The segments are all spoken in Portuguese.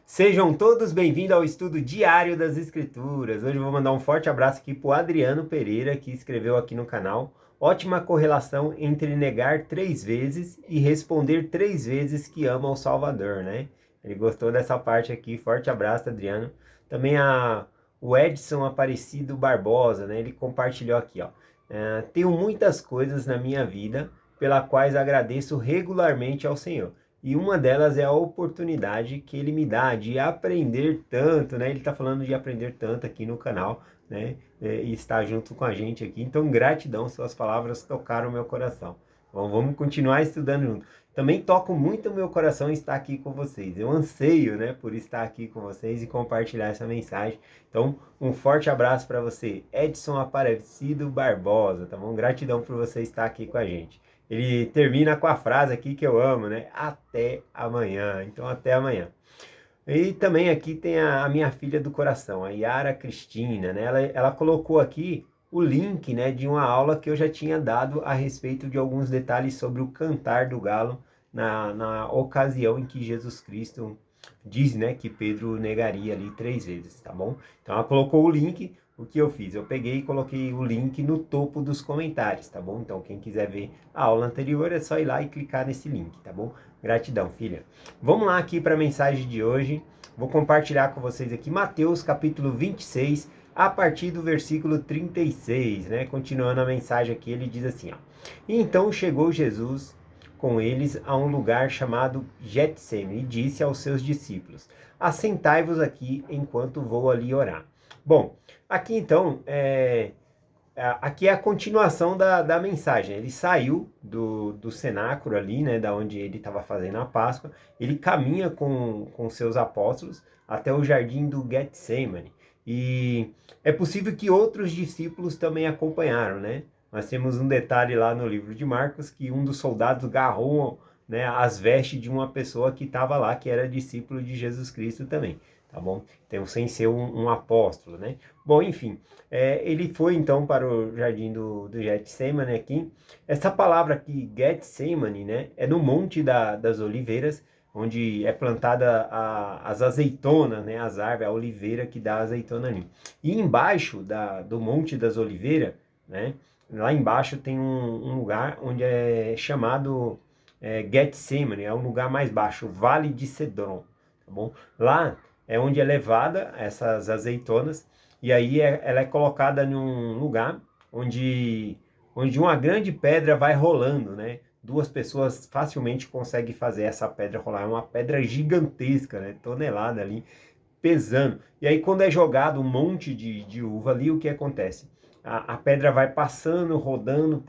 Sejam todos bem-vindos ao estudo diário das Escrituras. Hoje eu vou mandar um forte abraço aqui para o Adriano Pereira, que escreveu aqui no canal. Ótima correlação entre negar 3 vezes e responder 3 vezes que ama o Salvador, né? Ele gostou dessa parte aqui. Forte abraço, Adriano. Também o Edson Aparecido Barbosa, né? Ele compartilhou aqui, ó. Tenho muitas coisas na minha vida pelas quais agradeço regularmente ao Senhor. E uma delas é a oportunidade que ele me dá de aprender tanto, né? Ele está falando de aprender tanto aqui no canal, né? E está junto com a gente aqui. Então, gratidão, suas palavras tocaram meu coração. Bom, vamos continuar estudando junto. Também toco muito o meu coração estar aqui com vocês. Eu anseio, né, por estar aqui com vocês e compartilhar essa mensagem. Então, um forte abraço para você, Edson Aparecido Barbosa, tá bom? Gratidão por você estar aqui com a gente. Ele termina com a frase aqui que eu amo, né? Até amanhã. Então, até amanhã. E também aqui tem a minha filha do coração, a Yara Cristina, né? Ela colocou aqui o link, né, de uma aula que eu já tinha dado a respeito de alguns detalhes sobre o cantar do galo na ocasião em que Jesus Cristo diz, né, que Pedro negaria ali 3 vezes, tá bom? Então ela colocou o link. O que eu fiz? Eu peguei e coloquei o link no topo dos comentários, tá bom? Então quem quiser ver a aula anterior é só ir lá e clicar nesse link, tá bom? Gratidão, filha. Vamos lá aqui para a mensagem de hoje. Vou compartilhar com vocês aqui Mateus capítulo 26, a partir do versículo 36, né? Continuando a mensagem aqui, ele diz assim, ó. E então chegou Jesus com eles a um lugar chamado Getsêmani e disse aos seus discípulos: assentai-vos aqui enquanto vou ali orar. Bom, aqui então, aqui é a continuação da mensagem. Ele saiu do cenáculo ali, né, da onde ele estava fazendo a Páscoa. Ele caminha com seus apóstolos até o jardim do Getsemane. E é possível que outros discípulos também acompanharam, né? Nós temos um detalhe lá no livro de Marcos que um dos soldados agarrou, né, as vestes de uma pessoa que estava lá, que era discípulo de Jesus Cristo também, tá bom? Então, sem ser um apóstolo, né? Bom, enfim, ele foi então para o jardim do Getsemane aqui. Essa palavra aqui, Getsemane, né, é no Monte das Oliveiras, onde é plantada as azeitonas, né, as árvores, a oliveira que dá azeitona ali. E embaixo do Monte das Oliveiras, né, lá embaixo tem um lugar onde é chamado Getsemane, é um lugar mais baixo, o Vale de Cedron, tá bom? Lá é onde é levada essas azeitonas, e aí ela é colocada num lugar onde uma grande pedra vai rolando, né? Duas pessoas facilmente conseguem fazer essa pedra rolar. É uma pedra gigantesca, né? Tonelada ali, pesando. E aí quando é jogado um monte de uva ali, o que acontece? A pedra vai passando, rodando,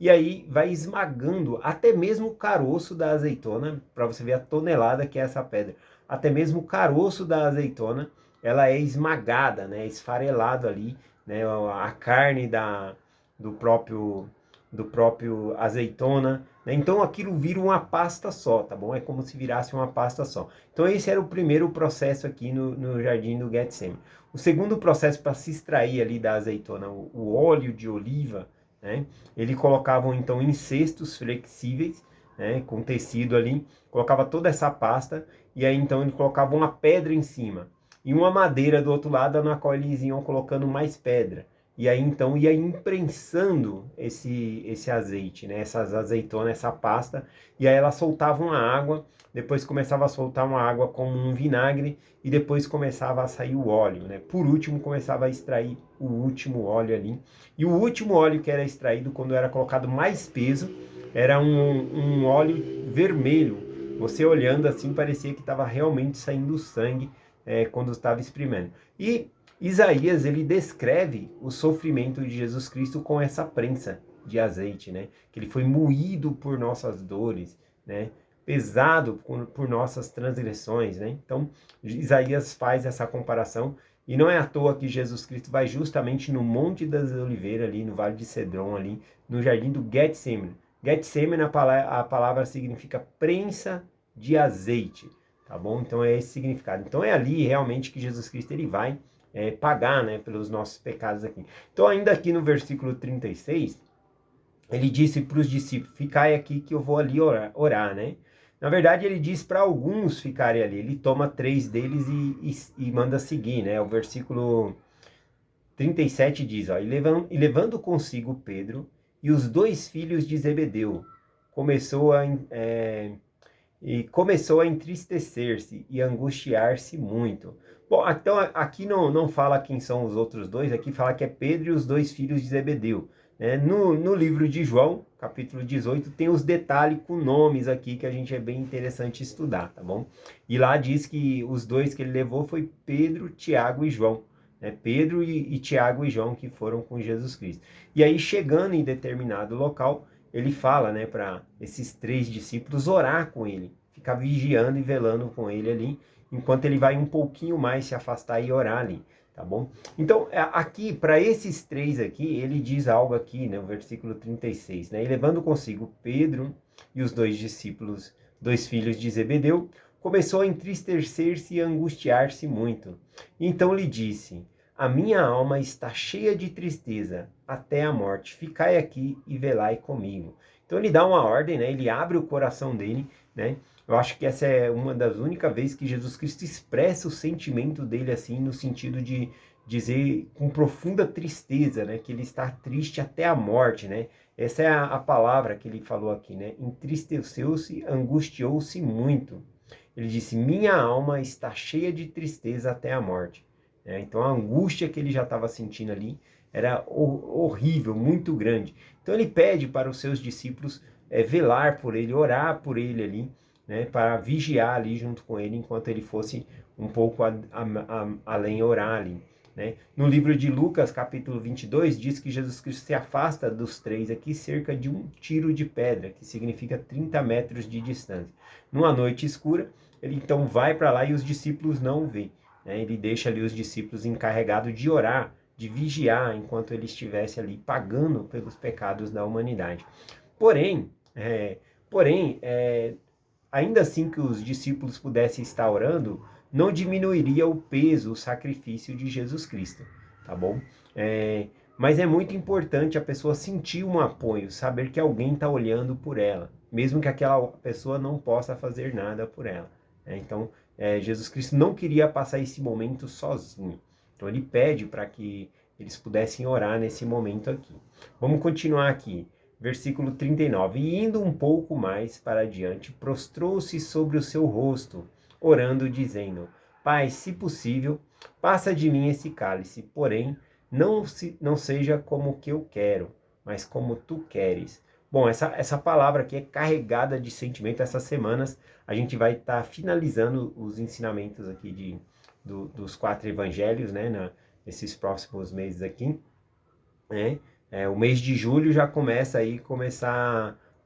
e aí vai esmagando até mesmo o caroço da azeitona, para você ver a tonelada que é essa pedra. Até mesmo o caroço da azeitona, ela é esmagada, né, esfarelado ali, né, a carne do próprio do próprio azeitona, né? Então aquilo vira uma pasta só, tá bom? É como se virasse uma pasta só. Então esse era o primeiro processo aqui no jardim do Getsemane. O segundo processo para se extrair ali da azeitona o óleo de oliva, né? Eles colocavam então em cestos flexíveis, né, com tecido ali, colocava toda essa pasta e aí então ele colocava uma pedra em cima e uma madeira do outro lado na qual eles iam colocando mais pedra. E aí então ia imprensando esse azeite, né? Essas azeitonas, essa pasta, e aí ela soltava uma água, depois começava a soltar uma água como um vinagre, e depois começava a sair o óleo, né? Por último começava a extrair o último óleo ali. E o último óleo que era extraído, quando era colocado mais peso, era um óleo vermelho. Você olhando assim, parecia que estava realmente saindo sangue quando estava exprimendo. E Isaías, ele descreve o sofrimento de Jesus Cristo com essa prensa de azeite, né? Que ele foi moído por nossas dores, né? Pesado por nossas transgressões, né? Então, Isaías faz essa comparação e não é à toa que Jesus Cristo vai justamente no Monte das Oliveiras, ali no Vale de Cedron, ali no jardim do Getsemane. Getsemane, a palavra significa prensa de azeite, tá bom? Então é esse significado. Então é ali realmente que Jesus Cristo ele vai pagar, né, pelos nossos pecados aqui. Então ainda aqui no versículo 36, ele disse para os discípulos, ficai aqui que eu vou ali orar, né? Na verdade, ele diz para alguns ficarem ali. Ele toma 3 deles e manda seguir, né? O versículo 37 diz, ó, e levando consigo Pedro e os 2 filhos de Zebedeu, começou a, começou a entristecer-se e angustiar-se muito. Bom, então aqui não fala quem são os outros dois, aqui fala que é Pedro e os 2 filhos de Zebedeu. Né? No livro de João, capítulo 18, tem os detalhes com nomes aqui que a gente é bem interessante estudar, tá bom? E lá diz que os 2 que ele levou foi Pedro, Tiago e João. Né? Pedro e Tiago e João que foram com Jesus Cristo. E aí, chegando em determinado local, ele fala, né, para esses 3 discípulos orar com ele, ficar vigiando e velando com ele ali, enquanto ele vai um pouquinho mais se afastar e orar ali, tá bom? Então, aqui, para esses 3 aqui, ele diz algo aqui, né, o versículo 36, né, e levando consigo Pedro e os 2 discípulos, 2 filhos de Zebedeu, começou a entristecer-se e angustiar-se muito. Então lhe disse: a minha alma está cheia de tristeza até a morte. Ficai aqui e velai comigo. Então ele dá uma ordem, né? Ele abre o coração dele, né? Eu acho que essa é uma das únicas vezes que Jesus Cristo expressa o sentimento dele assim, no sentido de dizer com profunda tristeza, né? Que ele está triste até a morte, né? Essa é a palavra que ele falou aqui, né? Entristeceu-se, angustiou-se muito. Ele disse: minha alma está cheia de tristeza até a morte. Então a angústia que ele já estava sentindo ali era horrível, muito grande. Então ele pede para os seus discípulos velar por ele, orar por ele ali, né, para vigiar ali junto com ele enquanto ele fosse um pouco além orar ali. Né? No livro de Lucas, capítulo 22, diz que Jesus Cristo se afasta dos 3 aqui cerca de um tiro de pedra, que significa 30 metros de distância. Numa noite escura, ele então vai para lá e os discípulos não o vê. Né? Ele deixa ali os discípulos encarregados de orar, de vigiar, enquanto ele estivesse ali pagando pelos pecados da humanidade. Porém, ainda assim que os discípulos pudessem estar orando, não diminuiria o peso, o sacrifício de Jesus Cristo, tá bom? Mas é muito importante a pessoa sentir um apoio, saber que alguém está olhando por ela, mesmo que aquela pessoa não possa fazer nada por ela. Então, Jesus Cristo não queria passar esse momento sozinho. Então, ele pede para que eles pudessem orar nesse momento aqui. Vamos continuar aqui. Versículo 39. E indo um pouco mais para adiante, prostrou-se sobre o seu rosto, orando, dizendo: Pai, se possível, passa de mim esse cálice, porém, não seja como o que eu quero, mas como tu queres. Bom, essa palavra aqui é carregada de sentimento. Essas semanas a gente vai estar finalizando os ensinamentos aqui dos 4 evangelhos, né, nesses próximos meses aqui, né? O mês de julho já começa aí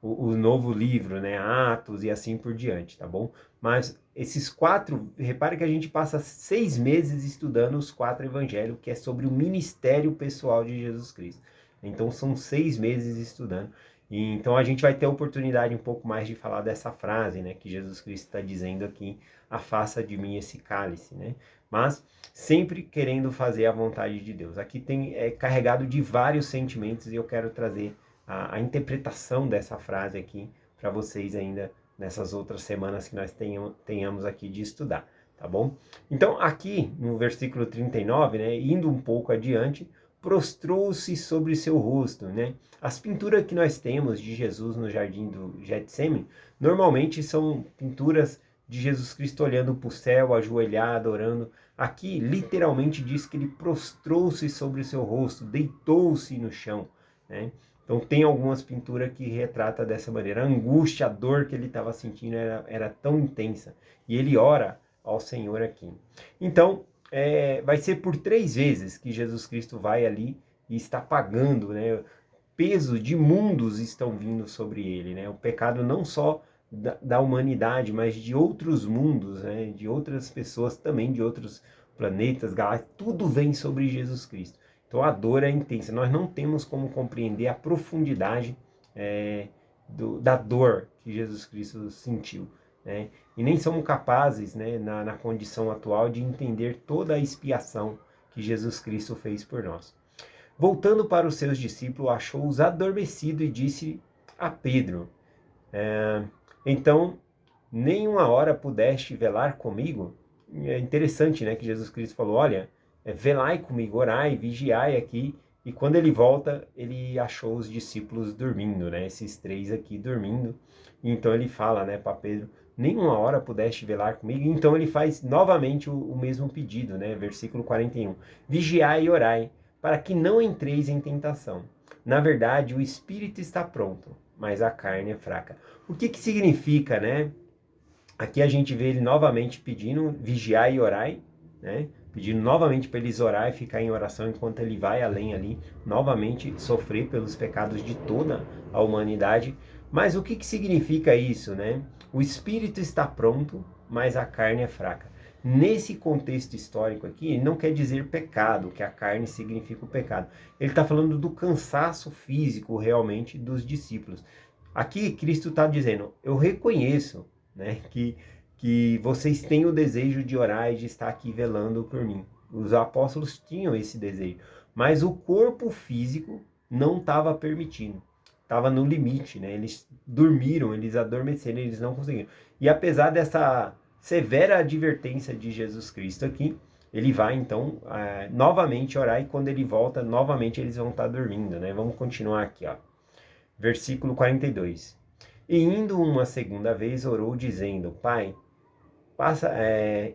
o novo livro, né? Atos e assim por diante, tá bom? Mas esses 4, repare que a gente passa 6 meses estudando os 4 evangelhos, que é sobre o ministério pessoal de Jesus Cristo. Então são 6 meses estudando. E então a gente vai ter a oportunidade um pouco mais de falar dessa frase, né? Que Jesus Cristo está dizendo aqui: afasta de mim esse cálice, né? Mas sempre querendo fazer a vontade de Deus. Aqui é carregado de vários sentimentos e eu quero trazer a interpretação dessa frase aqui para vocês ainda nessas outras semanas que nós tenhamos aqui de estudar, tá bom? Então aqui no versículo 39, né, indo um pouco adiante, prostrou-se sobre seu rosto, né? As pinturas que nós temos de Jesus no jardim do Getsêmani, normalmente são pinturas de Jesus Cristo olhando para o céu, ajoelhado, orando. Aqui, literalmente, diz que ele prostrou-se sobre o seu rosto, deitou-se no chão, né? Então, tem algumas pinturas que retratam dessa maneira. A angústia, a dor que ele estava sentindo era tão intensa. E ele ora ao Senhor aqui. Então, vai ser por 3 vezes que Jesus Cristo vai ali e está pagando, né? Peso de mundos estão vindo sobre ele, né? O pecado não só da humanidade, mas de outros mundos, né? De outras pessoas também, de outros planetas, galáxias, tudo vem sobre Jesus Cristo. Então a dor é intensa. Nós não temos como compreender a profundidade da dor que Jesus Cristo sentiu, né? E nem somos capazes, né, na condição atual, de entender toda a expiação que Jesus Cristo fez por nós. Voltando para os seus discípulos, achou-os adormecidos e disse a Pedro: então nem uma hora pudeste velar comigo? É interessante, né, que Jesus Cristo falou, olha, velai comigo, orai, vigiai aqui. E quando ele volta, ele achou os discípulos dormindo, né, esses três aqui dormindo. E então ele fala, né, para Pedro, nem uma hora pudeste velar comigo. Então ele faz novamente o mesmo pedido, né, versículo 41. Vigiai e orai, para que não entreis em tentação. Na verdade, o espírito está pronto, mas a carne é fraca. O que que significa, né? Aqui a gente vê ele novamente pedindo vigiar e orai, né? Pedindo novamente para eles orar e ficar em oração enquanto ele vai além ali, novamente sofrer pelos pecados de toda a humanidade. Mas o que que significa isso, né? O espírito está pronto, mas a carne é fraca. Nesse contexto histórico aqui, ele não quer dizer pecado, que a carne significa o pecado. Ele está falando do cansaço físico realmente dos discípulos. Aqui Cristo está dizendo, eu reconheço, né, que vocês têm o desejo de orar e de estar aqui velando por mim. Os apóstolos tinham esse desejo, mas o corpo físico não estava permitindo, estava no limite, né? Eles dormiram, eles adormeceram, eles não conseguiram. E apesar dessa severa advertência de Jesus Cristo aqui, ele vai então novamente orar e quando ele volta, novamente eles vão estar dormindo, né? Vamos continuar aqui, ó. Versículo 42. E indo uma segunda vez, orou, dizendo, Pai, passa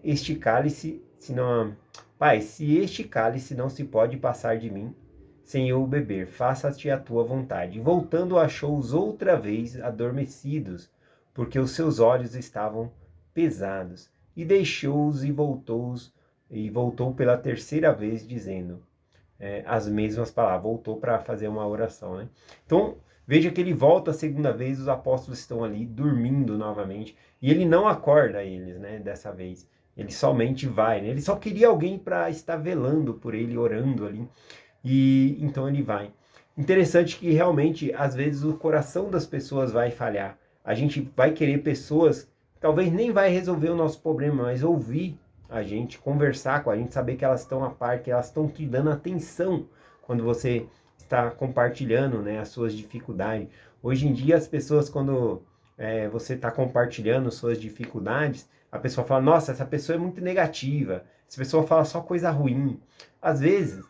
este cálice, se não... Pai, se este cálice não se pode passar de mim, sem eu o beber, faça-te a tua vontade. E voltando, achou-os outra vez adormecidos, porque os seus olhos estavam pesados. E deixou-os e voltou pela terceira vez, dizendo as mesmas palavras. Voltou para fazer uma oração, né? Então, veja que ele volta a segunda vez, os apóstolos estão ali dormindo novamente, e ele não acorda eles, né, dessa vez. Ele somente vai, né? Ele só queria alguém para estar velando por ele, orando ali, e então ele vai. Interessante que realmente, às vezes, o coração das pessoas vai falhar. A gente vai querer pessoas, talvez nem vai resolver o nosso problema, mas ouvir a gente, conversar com a gente, saber que elas estão a par, que elas estão te dando atenção quando você está compartilhando, né, as suas dificuldades. Hoje em dia, as pessoas, quando você está compartilhando suas dificuldades, a pessoa fala, nossa, essa pessoa é muito negativa, essa pessoa fala só coisa ruim. Às vezes,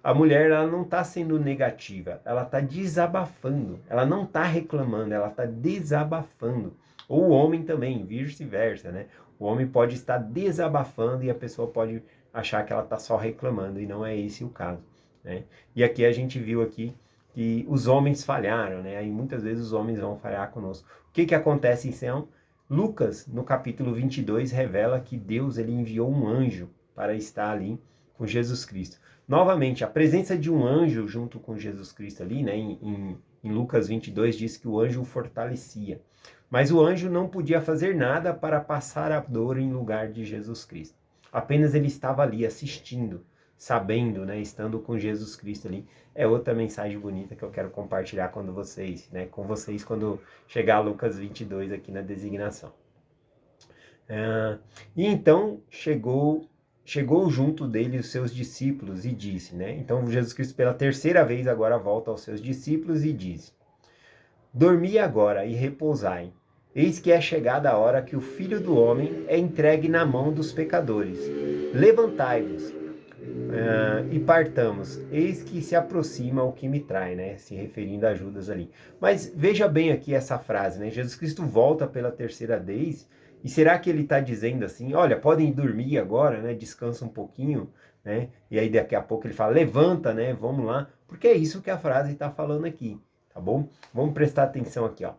a mulher ela não está sendo negativa, ela está desabafando, ela não está reclamando, ela está desabafando. Ou o homem também, vice-versa, né? O homem pode estar desabafando e a pessoa pode achar que ela está só reclamando, e não é esse o caso, né? E aqui a gente viu aqui que os homens falharam, né? E muitas vezes os homens vão falhar conosco. O que que acontece então? Lucas, no capítulo 22, revela que Deus ele enviou um anjo para estar ali com Jesus Cristo. Novamente, a presença de um anjo junto com Jesus Cristo ali, né? Em Lucas 22 diz que o anjo o fortalecia. Mas o anjo não podia fazer nada para passar a dor em lugar de Jesus Cristo. Apenas ele estava ali assistindo, sabendo, né, estando com Jesus Cristo ali. É outra mensagem bonita que eu quero compartilhar com vocês, né, quando chegar a Lucas 22 aqui na designação. E então chegou junto dele os seus discípulos e disse, né? Então Jesus Cristo pela terceira vez agora volta aos seus discípulos e diz: Dormi agora e repousai. Eis que é chegada a hora que o Filho do Homem é entregue na mão dos pecadores. Levantai-vos e partamos. Eis que se aproxima o que me trai, né? Se referindo a Judas ali. Mas veja bem aqui essa frase, né? Jesus Cristo volta pela terceira vez. E será que ele está dizendo assim, olha, podem dormir agora, né? Descansa um pouquinho, né? E aí daqui a pouco ele fala, levanta, né? Vamos lá. Porque é isso que a frase está falando aqui, tá bom? Vamos prestar atenção aqui, ó.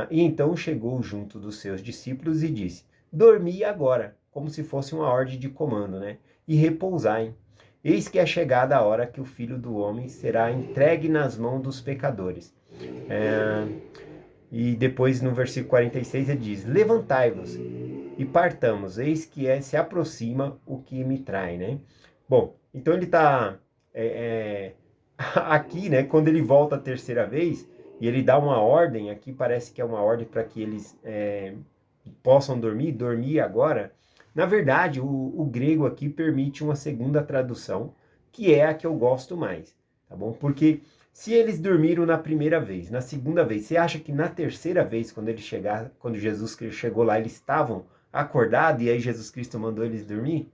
E então chegou junto dos seus discípulos e disse, dormi agora, como se fosse uma ordem de comando, né? E repousai. Eis que é chegada a hora que o Filho do Homem será entregue nas mãos dos pecadores. E depois no versículo 46 ele diz, levantai-vos e partamos, eis que se aproxima o que me trai, né? Bom, então ele está aqui, né, quando ele volta a terceira vez, e ele dá uma ordem, aqui parece que é uma ordem para que eles possam dormir agora. Na verdade, o grego aqui permite uma segunda tradução, que é a que eu gosto mais, tá bom? Porque Se eles dormiram na primeira vez, na segunda vez, você acha que na terceira vez, quando Jesus chegou lá, eles estavam acordados e aí Jesus Cristo mandou eles dormir?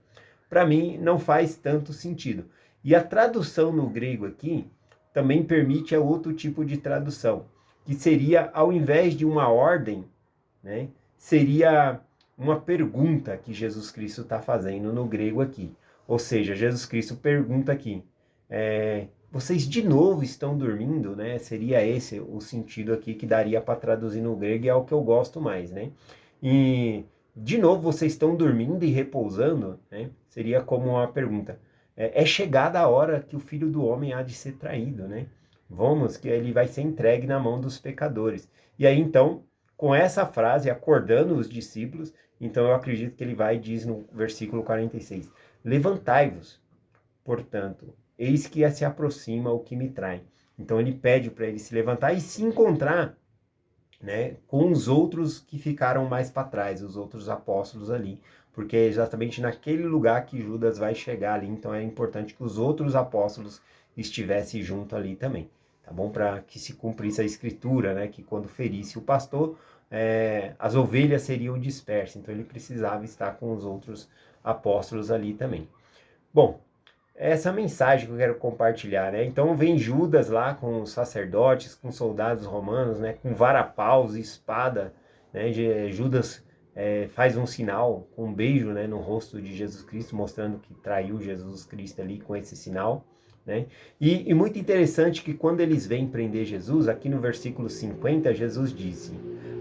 Para mim, não faz tanto sentido. E a tradução no grego aqui também permite outro tipo de tradução, que seria, ao invés de uma ordem, né, seria uma pergunta que Jesus Cristo está fazendo no grego aqui. Ou seja, Jesus Cristo pergunta aqui, vocês de novo estão dormindo, né? Seria esse o sentido aqui que daria para traduzir no grego e é o que eu gosto mais, né? E de novo vocês estão dormindo e repousando, né? Seria como uma pergunta. É chegada a hora que o Filho do Homem há de ser traído, né? Vamos, que ele vai ser entregue na mão dos pecadores. E aí então, com essa frase, acordando os discípulos, então eu acredito que ele vai e diz no versículo 46, levantai-vos, portanto, eis que se aproxima o que me trai. Então ele pede para ele se levantar e se encontrar, né, com os outros que ficaram mais para trás, os outros apóstolos ali, porque é exatamente naquele lugar que Judas vai chegar ali, então é importante que os outros apóstolos estivessem junto ali também, tá bom? Para que se cumprisse a escritura, né, que quando ferisse o pastor, as ovelhas seriam dispersas, então ele precisava estar com os outros apóstolos ali também. Bom, essa mensagem que eu quero compartilhar, né? Então vem Judas lá com os sacerdotes, com soldados romanos, né? Com varapaus e espada, né? Judas faz um sinal, um beijo, né? No rosto de Jesus Cristo, mostrando que traiu Jesus Cristo ali com esse sinal, né? E muito interessante que quando eles vêm prender Jesus, aqui no versículo 50, Jesus disse,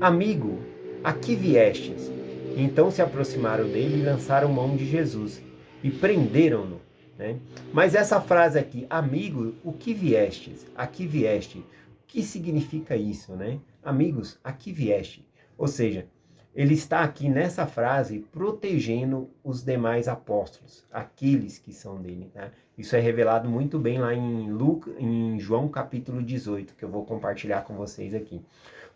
amigo, aqui viestes. Então se aproximaram dele e lançaram mão de Jesus e prenderam-no, né? Mas essa frase aqui, amigo, o que viestes? Aqui vieste. O que significa isso, né? Amigos, aqui vieste. Ou seja, ele está aqui nessa frase protegendo os demais apóstolos, aqueles que são dele, tá? Isso é revelado muito bem lá em João capítulo 18, que eu vou compartilhar com vocês aqui.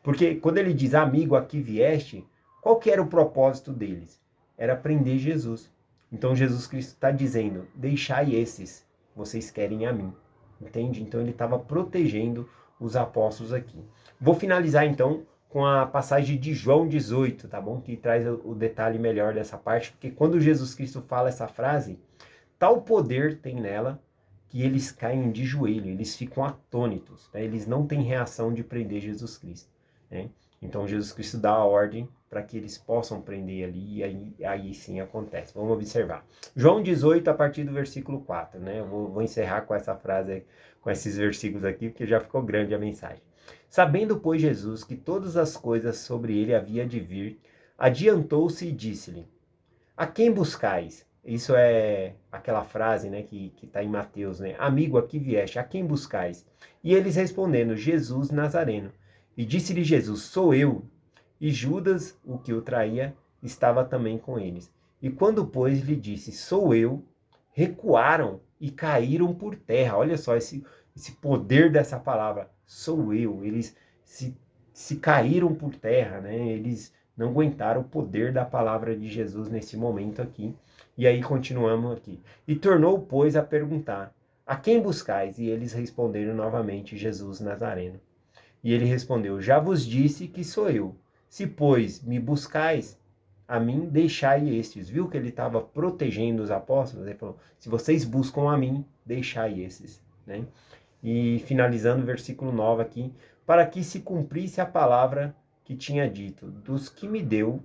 Porque quando ele diz, amigo, aqui vieste, qual que era o propósito deles? Era prender Jesus. Então Jesus Cristo está dizendo, deixai esses, vocês querem a mim. Entende? Então ele estava protegendo os apóstolos aqui. Vou finalizar então com a passagem de João 18, tá bom? Que traz o detalhe melhor dessa parte, porque quando Jesus Cristo fala essa frase, tal poder tem nela que eles caem de joelho, eles ficam atônitos, né? Eles não têm reação de prender Jesus Cristo, né? Então Jesus Cristo dá a ordem para que eles possam prender ali e aí sim acontece. Vamos observar. João 18 a partir do versículo 4, né? Eu vou encerrar com essa frase, com esses versículos aqui, porque já ficou grande a mensagem. Sabendo, pois, Jesus que todas as coisas sobre ele havia de vir, adiantou-se e disse-lhe, a quem buscais? Isso é aquela frase, né, que está em Mateus, né? Amigo, aqui vieste, a quem buscais? E eles respondendo, Jesus Nazareno. E disse-lhe Jesus, sou eu. E Judas, o que o traía, estava também com eles. E quando, pois, lhe disse, sou eu, recuaram e caíram por terra. Olha só esse poder dessa palavra, sou eu. Eles se caíram por terra, né? Eles não aguentaram o poder da palavra de Jesus nesse momento aqui. E aí continuamos aqui. E tornou, pois, a perguntar, a quem buscais? E eles responderam novamente, Jesus Nazareno. E ele respondeu, já vos disse que sou eu. Se, pois, me buscais, a mim deixai estes. Viu que ele estava protegendo os apóstolos? Ele falou, se vocês buscam a mim, deixai esses, né? E finalizando o versículo 9 aqui, para que se cumprisse a palavra que tinha dito, dos que me deu,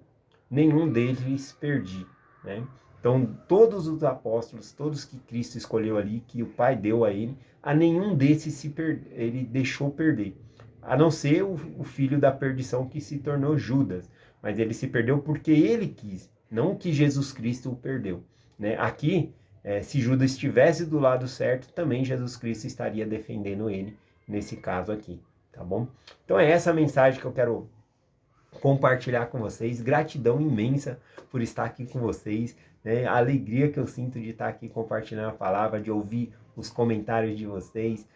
nenhum deles perdi, né? Então, todos os apóstolos, todos que Cristo escolheu ali, que o Pai deu a ele, a nenhum desses ele deixou perder. A não ser o filho da perdição que se tornou Judas. Mas ele se perdeu porque ele quis, não que Jesus Cristo o perdeu, né? Aqui, se Judas estivesse do lado certo, também Jesus Cristo estaria defendendo ele, nesse caso aqui, tá bom? Então é essa mensagem que eu quero compartilhar com vocês. Gratidão imensa por estar aqui com vocês, né? A alegria que eu sinto de estar aqui compartilhando a palavra, de ouvir os comentários de vocês.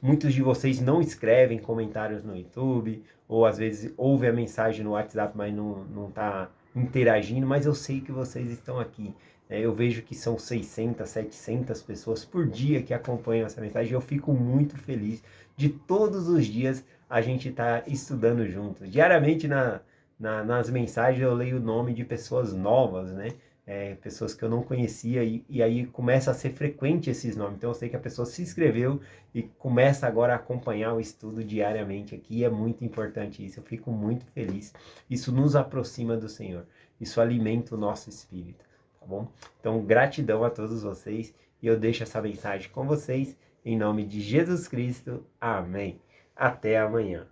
Muitos de vocês não escrevem comentários no YouTube, ou às vezes ouvem a mensagem no WhatsApp, mas não tá interagindo, mas eu sei que vocês estão aqui. Eu vejo que são 600, 700 pessoas por dia que acompanham essa mensagem. Eu fico muito feliz de todos os dias a gente estar estudando juntos. Diariamente nas mensagens eu leio o nome de pessoas novas, né? Pessoas que eu não conhecia e aí começa a ser frequente esses nomes. Então eu sei que a pessoa se inscreveu e começa agora a acompanhar o estudo diariamente aqui. E é muito importante isso. Eu fico muito feliz. Isso nos aproxima do Senhor. Isso alimenta o nosso espírito, tá bom? Então, gratidão a todos vocês e eu deixo essa mensagem com vocês em nome de Jesus Cristo. Amém. Até amanhã.